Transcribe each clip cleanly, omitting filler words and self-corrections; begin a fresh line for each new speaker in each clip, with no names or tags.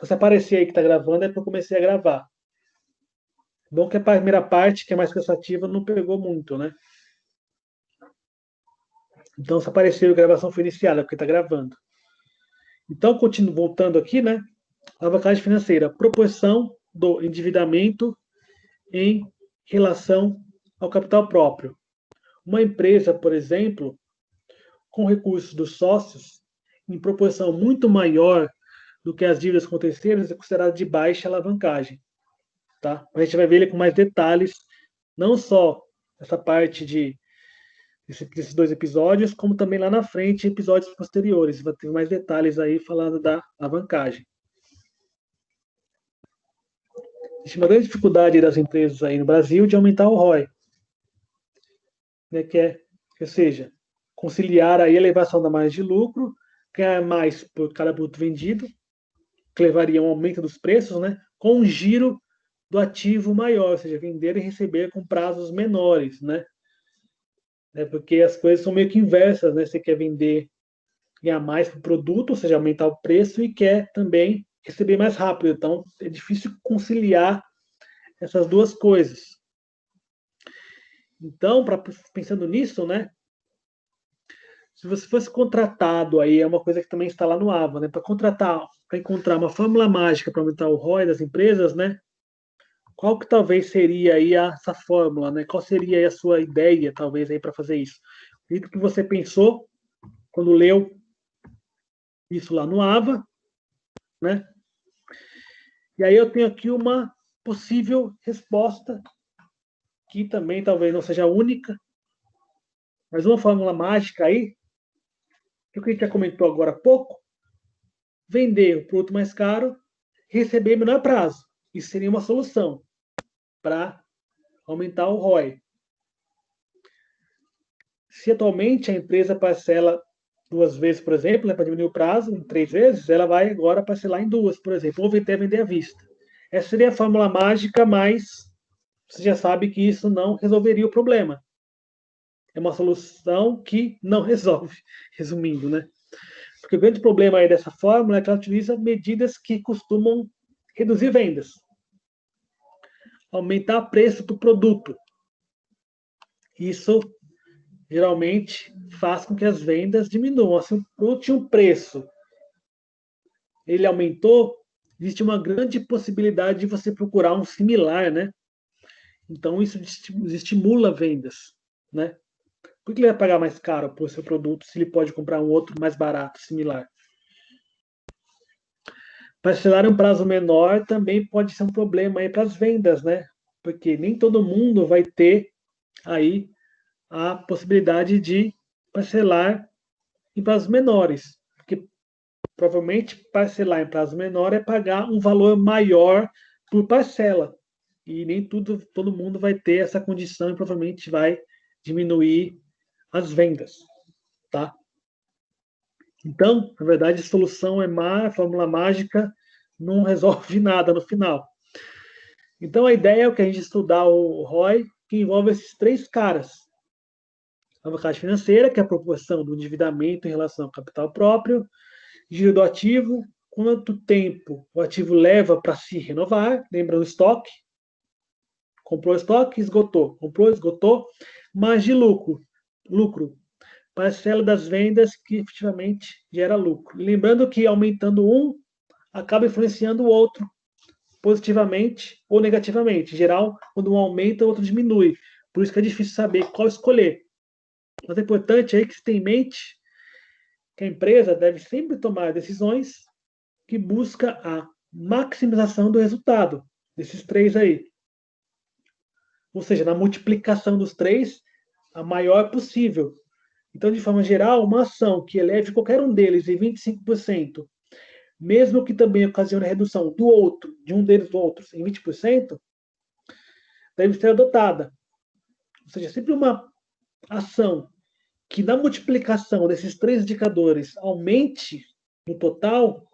Se você aparecer aí que está gravando, é porque eu comecei a gravar. Bom que a primeira parte, que é mais cansativa, não pegou muito, né? Então, se apareceu a gravação foi iniciada, porque está gravando. Então, continuo voltando aqui, né? Alavancagem financeira, proporção do endividamento em relação ao capital próprio. Uma empresa, por exemplo, com recursos dos sócios, em proporção muito maior do que as dívidas com terceiros, é considerada de baixa alavancagem. Tá? A gente vai ver ele com mais detalhes, não só essa parte desses dois episódios, como também lá na frente, episódios posteriores. Vai ter mais detalhes aí falando da alavancagem. Existe uma grande dificuldade das empresas aí no Brasil de aumentar o ROI, né, ou seja, conciliar aí a elevação da margem de lucro, ganhar mais por cada produto vendido, que levaria a um aumento dos preços, né, com um giro do ativo maior, ou seja, vender e receber com prazos menores, né? Porque as coisas são meio que inversas, né? Você quer vender, ganhar mais para o produto, ou seja, aumentar o preço, e quer também receber mais rápido. Então, é difícil conciliar essas duas coisas. Então, pensando nisso, né? Se você fosse contratado aí, é uma coisa que também está lá no AVA, né? Para encontrar uma fórmula mágica para aumentar o ROI das empresas, né? Qual que talvez seria aí essa fórmula, né? Qual seria aí a sua ideia, talvez, aí para fazer isso? O que você pensou quando leu isso lá no AVA, né? E aí eu tenho aqui uma possível resposta, que também talvez não seja a única, mas uma fórmula mágica aí, que o que a gente já comentou agora há pouco, vender o produto mais caro, receber menor prazo. Isso seria uma solução para aumentar o ROI. Se atualmente a empresa parcela duas vezes, por exemplo, né, para diminuir o prazo, em 3 vezes, ela vai agora parcelar em duas, por exemplo, ou até vender à vista. Essa seria a fórmula mágica, mas você já sabe que isso não resolveria o problema. É uma solução que não resolve, resumindo, né? Porque o grande problema aí dessa fórmula é que ela utiliza medidas que costumam reduzir vendas, aumentar o preço do produto. Isso geralmente faz com que as vendas diminuam. Se o produto tinha um preço, ele aumentou, existe uma grande possibilidade de você procurar um similar, né? Então isso estimula vendas, né? Por que ele vai pagar mais caro por seu produto se ele pode comprar um outro mais barato, similar? Parcelar em um prazo menor também pode ser um problema aí para as vendas, né? Porque nem todo mundo vai ter aí a possibilidade de parcelar em prazos menores. Porque provavelmente parcelar em prazo menor é pagar um valor maior por parcela. E nem todo mundo vai ter essa condição e provavelmente vai diminuir as vendas, tá? Então, na verdade, a solução é má, a fórmula mágica não resolve nada no final. Então, a ideia é que a gente estudar o ROI, que envolve esses três caras. A alavancagem financeira, que é a proporção do endividamento em relação ao capital próprio, giro do ativo, quanto tempo o ativo leva para se renovar, lembra do estoque, comprou estoque, esgotou, comprou, esgotou, margem de lucro, parcela das vendas que efetivamente gera lucro. Lembrando que aumentando um, acaba influenciando o outro positivamente ou negativamente. Em geral, quando um aumenta, o outro diminui. Por isso que é difícil saber qual escolher. Mas é importante aí que se tenha em mente que a empresa deve sempre tomar decisões que busca a maximização do resultado desses três aí. Ou seja, na multiplicação dos três, a maior possível. Então, de forma geral, uma ação que eleve qualquer um deles em 25%, mesmo que também ocasione a redução do outro, de um deles do outro, em 20%, deve ser adotada. Ou seja, sempre uma ação que na multiplicação desses três indicadores aumente no total,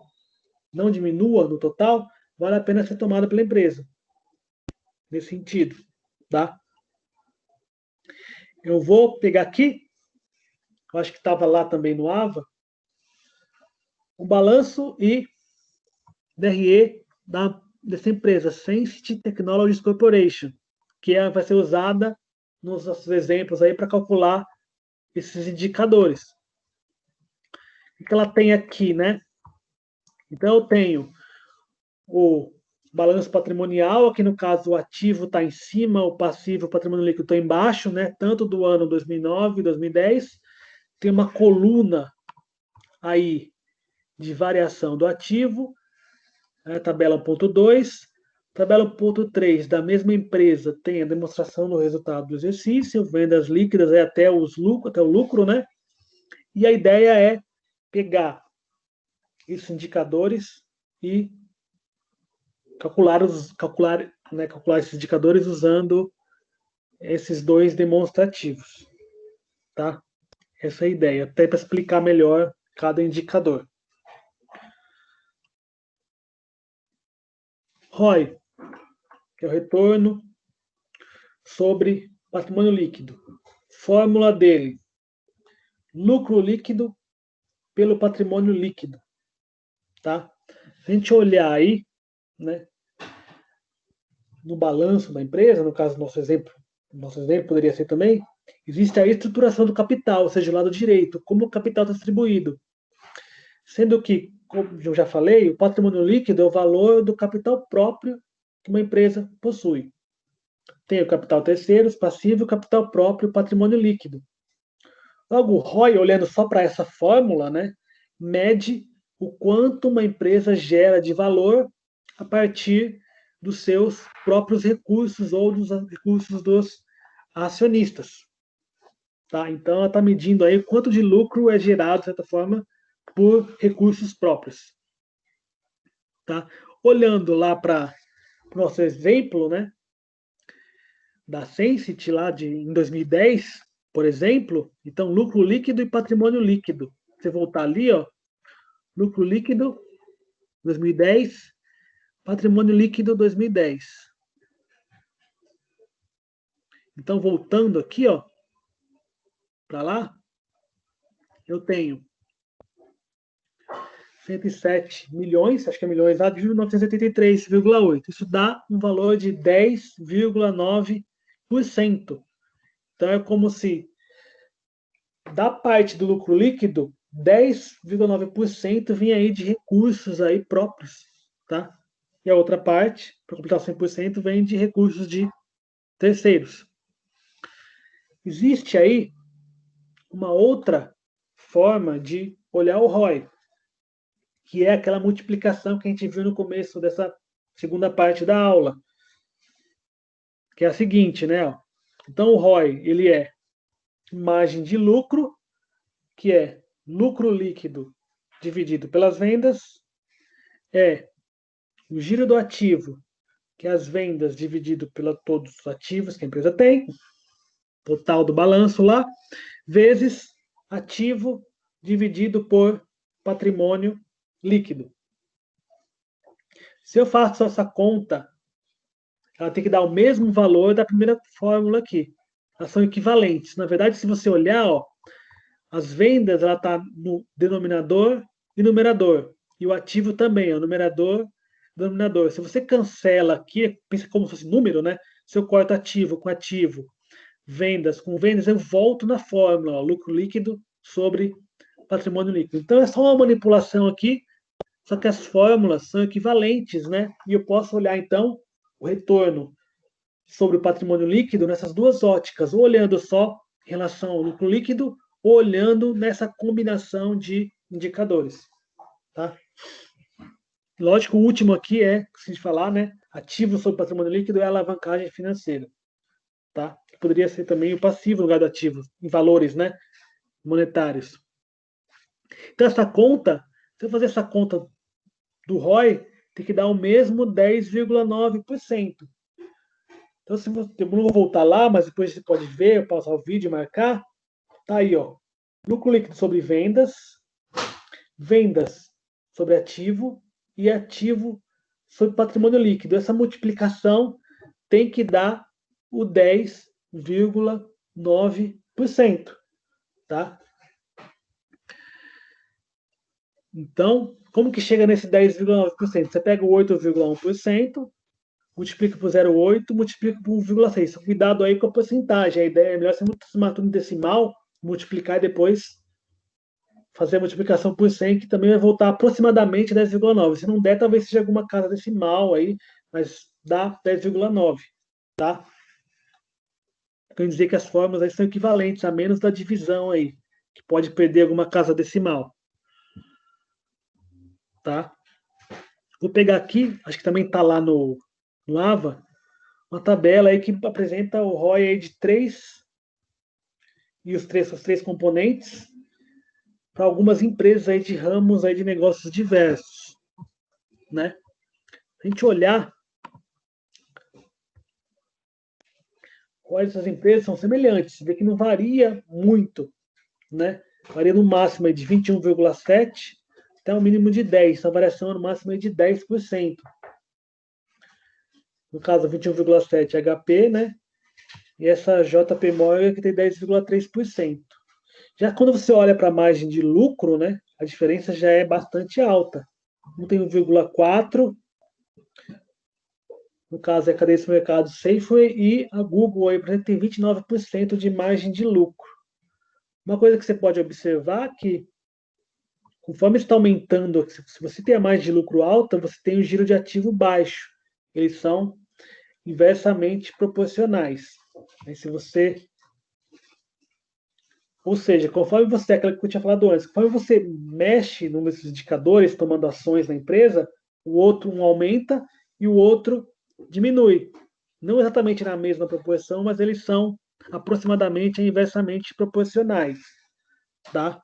não diminua no total, vale a pena ser tomada pela empresa. Nesse sentido, tá? Eu vou pegar aqui, eu acho que estava lá também no AVA, o balanço e DRE dessa empresa, Sensity Technologies Corporation, que vai ser usada nos nossos exemplos aí para calcular esses indicadores. O que ela tem aqui, né? Então, eu tenho o balanço patrimonial, aqui no caso o ativo está em cima, o passivo, o patrimônio líquido está embaixo, né? Tanto do ano 2009 e 2010. Tem uma coluna aí de variação do ativo, tabela 1.2. Tabela 1.3 da mesma empresa tem a demonstração do resultado do exercício, vendas líquidas até o lucro, né? E a ideia é pegar esses indicadores e calcular esses indicadores usando esses dois demonstrativos, tá? Essa é a ideia, até para explicar melhor cada indicador. ROI, que é o retorno sobre patrimônio líquido. Fórmula dele: lucro líquido pelo patrimônio líquido, tá? Se a gente olhar aí, né, no balanço da empresa, no caso do nosso exemplo poderia ser também, existe a estruturação do capital, ou seja, o lado direito, como o capital está distribuído. Sendo que, como eu já falei, o patrimônio líquido é o valor do capital próprio que uma empresa possui. Tem o capital terceiros, passivo, o capital próprio, o patrimônio líquido. Logo, o ROI, olhando só para essa fórmula, né, mede o quanto uma empresa gera de valor a partir dos seus próprios recursos ou dos recursos dos acionistas. Tá? Então, ela está medindo aí quanto de lucro é gerado, de certa forma, por recursos próprios. Tá? Olhando lá para o nosso exemplo, né, da Sensity lá em 2010, por exemplo, então lucro líquido e patrimônio líquido. Você voltar ali, ó, lucro líquido 2010, patrimônio líquido 2010. Então voltando aqui, ó, para lá, eu tenho 107 milhões, acho que é milhões, de 1983,8. Isso dá um valor de 10,9%. Então é como se da parte do lucro líquido, 10,9% vinha aí de recursos aí próprios, tá? E a outra parte, para completar 100%, vem de recursos de terceiros. Existe aí uma outra forma de olhar o ROI, que é aquela multiplicação que a gente viu no começo dessa segunda parte da aula, que é a seguinte, né? Então o ROI, ele é margem de lucro, que é lucro líquido dividido pelas vendas, é o giro do ativo, que é as vendas dividido por todos os ativos que a empresa tem, total do balanço lá, vezes ativo dividido por patrimônio líquido. Se eu faço essa conta, ela tem que dar o mesmo valor da primeira fórmula aqui. Elas são equivalentes. Na verdade, se você olhar, ó, as vendas ela está no denominador e numerador. E o ativo também, ó, numerador e denominador. Se você cancela aqui, pensa como se fosse número, né? Se eu corto ativo com ativo, vendas com vendas, eu volto na fórmula, ó, lucro líquido sobre patrimônio líquido. Então é só uma manipulação aqui, só que as fórmulas são equivalentes, né? E eu posso olhar então o retorno sobre o patrimônio líquido nessas duas óticas, ou olhando só em relação ao lucro líquido, ou olhando nessa combinação de indicadores. Tá? Lógico, o último aqui é, se a gente falar, né, ativo sobre patrimônio líquido é a alavancagem financeira. Tá? Que poderia ser também o passivo no lugar do ativo, em valores, né, monetários. Então, essa conta, se eu fazer essa conta do ROI, tem que dar o mesmo 10,9%. Então, se você, eu não vou voltar lá, mas depois você pode ver, pausar o vídeo e marcar. Tá aí, ó. Lucro líquido sobre vendas, vendas sobre ativo e ativo sobre patrimônio líquido. Essa multiplicação tem que dar o 10,9%. Tá? Então, como que chega nesse 10,9%? Você pega o 8,1%, multiplica por 0,8, multiplica por 1,6. Cuidado aí com a porcentagem. A ideia é melhor você somar tudo em decimal, multiplicar e depois fazer a multiplicação por 100, que também vai voltar aproximadamente 10,9. Se não der, talvez seja alguma casa decimal aí, mas dá 10,9, tá? Quer dizer que as fórmulas aí são equivalentes, a menos da divisão aí, que pode perder alguma casa decimal, tá? Vou pegar aqui, acho que também está lá no AVA, uma tabela aí que apresenta o ROI aí de 3 e os três componentes para algumas empresas aí de ramos aí de negócios diversos, né? Se a gente olhar, essas empresas são semelhantes, você vê que não varia muito, né? Varia no máximo aí de 21,7 até um mínimo de 10, a variação no máximo é de 10%. No caso, 21,7 HP, né? E essa JP Morgan que tem 10,3%. Já quando você olha para a margem de lucro, né, a diferença já é bastante alta. Um tem 1,4, no caso é a cadeia de mercado Safeway, e a Google aí, por exemplo, tem 29% de margem de lucro. Uma coisa que você pode observar é que, conforme está aumentando, se você tem a margem de lucro alta, você tem o giro de ativo baixo. Eles são inversamente proporcionais. Se você, ou seja, conforme você, aquilo que eu tinha falado antes, conforme você mexe nos indicadores, tomando ações na empresa, o outro um aumenta e o outro diminui. Não exatamente na mesma proporção, mas eles são aproximadamente e inversamente proporcionais, tá?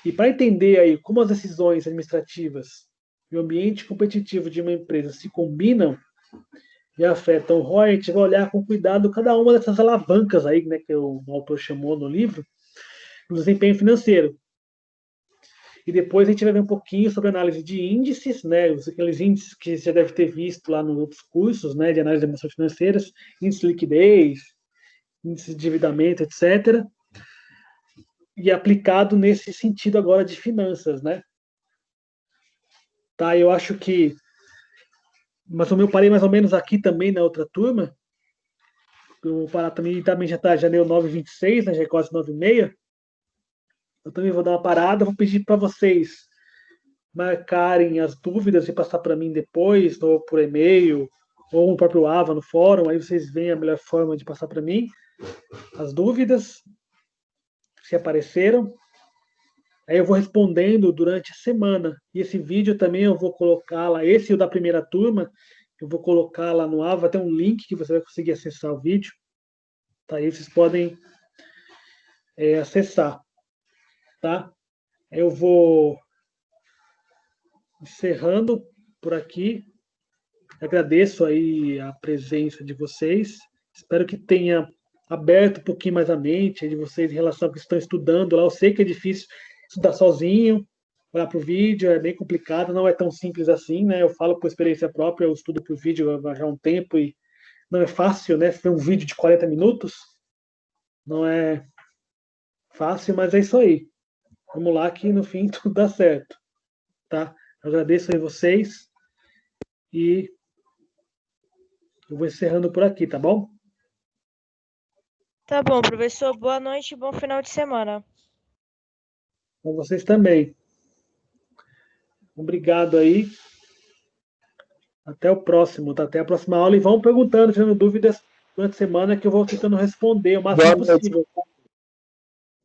E para entender aí como as decisões administrativas e o ambiente competitivo de uma empresa se combinam e afetam o ROI, a gente vai olhar com cuidado cada uma dessas alavancas aí, né, que o autor chamou no livro, do desempenho financeiro. E depois a gente vai ver um pouquinho sobre análise de índices, né, aqueles índices que você já deve ter visto lá nos outros cursos, né, de análise de emoções financeiras, índice de liquidez, índice de endividamento, etc. E aplicado nesse sentido agora de finanças, né? Tá, eu acho que, mas eu parei mais ou menos aqui também na outra turma. Eu vou parar também já está janeiro 9,26, né, já é quase 9h30. Eu também vou dar uma parada, vou pedir para vocês marcarem as dúvidas e passar para mim depois, ou por e-mail, ou no próprio AVA, no fórum, aí vocês veem a melhor forma de passar para mim as dúvidas, se apareceram. Aí eu vou respondendo durante a semana. E esse vídeo também eu vou colocar lá, esse e o da primeira turma, eu vou colocar lá no AVA, tem um link que você vai conseguir acessar o vídeo. Tá aí, vocês podem acessar, tá? Eu vou encerrando por aqui. Agradeço aí a presença de vocês. Espero que tenha aberto um pouquinho mais a mente de vocês em relação ao que estão estudando lá. Eu sei que é difícil estudar sozinho, olhar para o vídeo, é bem complicado, não é tão simples assim, né? Eu falo por experiência própria, eu estudo por vídeo há um tempo e não é fácil, né? Ver um vídeo de 40 minutos não é fácil, mas é isso aí. Vamos lá que no fim tudo dá certo, tá? Eu agradeço aí vocês e eu vou encerrando por aqui, tá bom?
Tá bom, professor. Boa noite e bom final de semana.
Com vocês também. Obrigado aí. Até o próximo, tá? Até a próxima aula. E vão perguntando, tirando dúvidas durante a semana que eu vou tentando responder o máximo
Boa noite.
possível.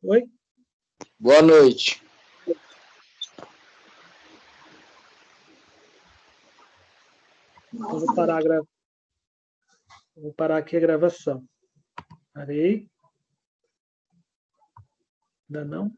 Oi?
Boa noite.
Então, vou parar aqui a gravação. Parei. Ainda não?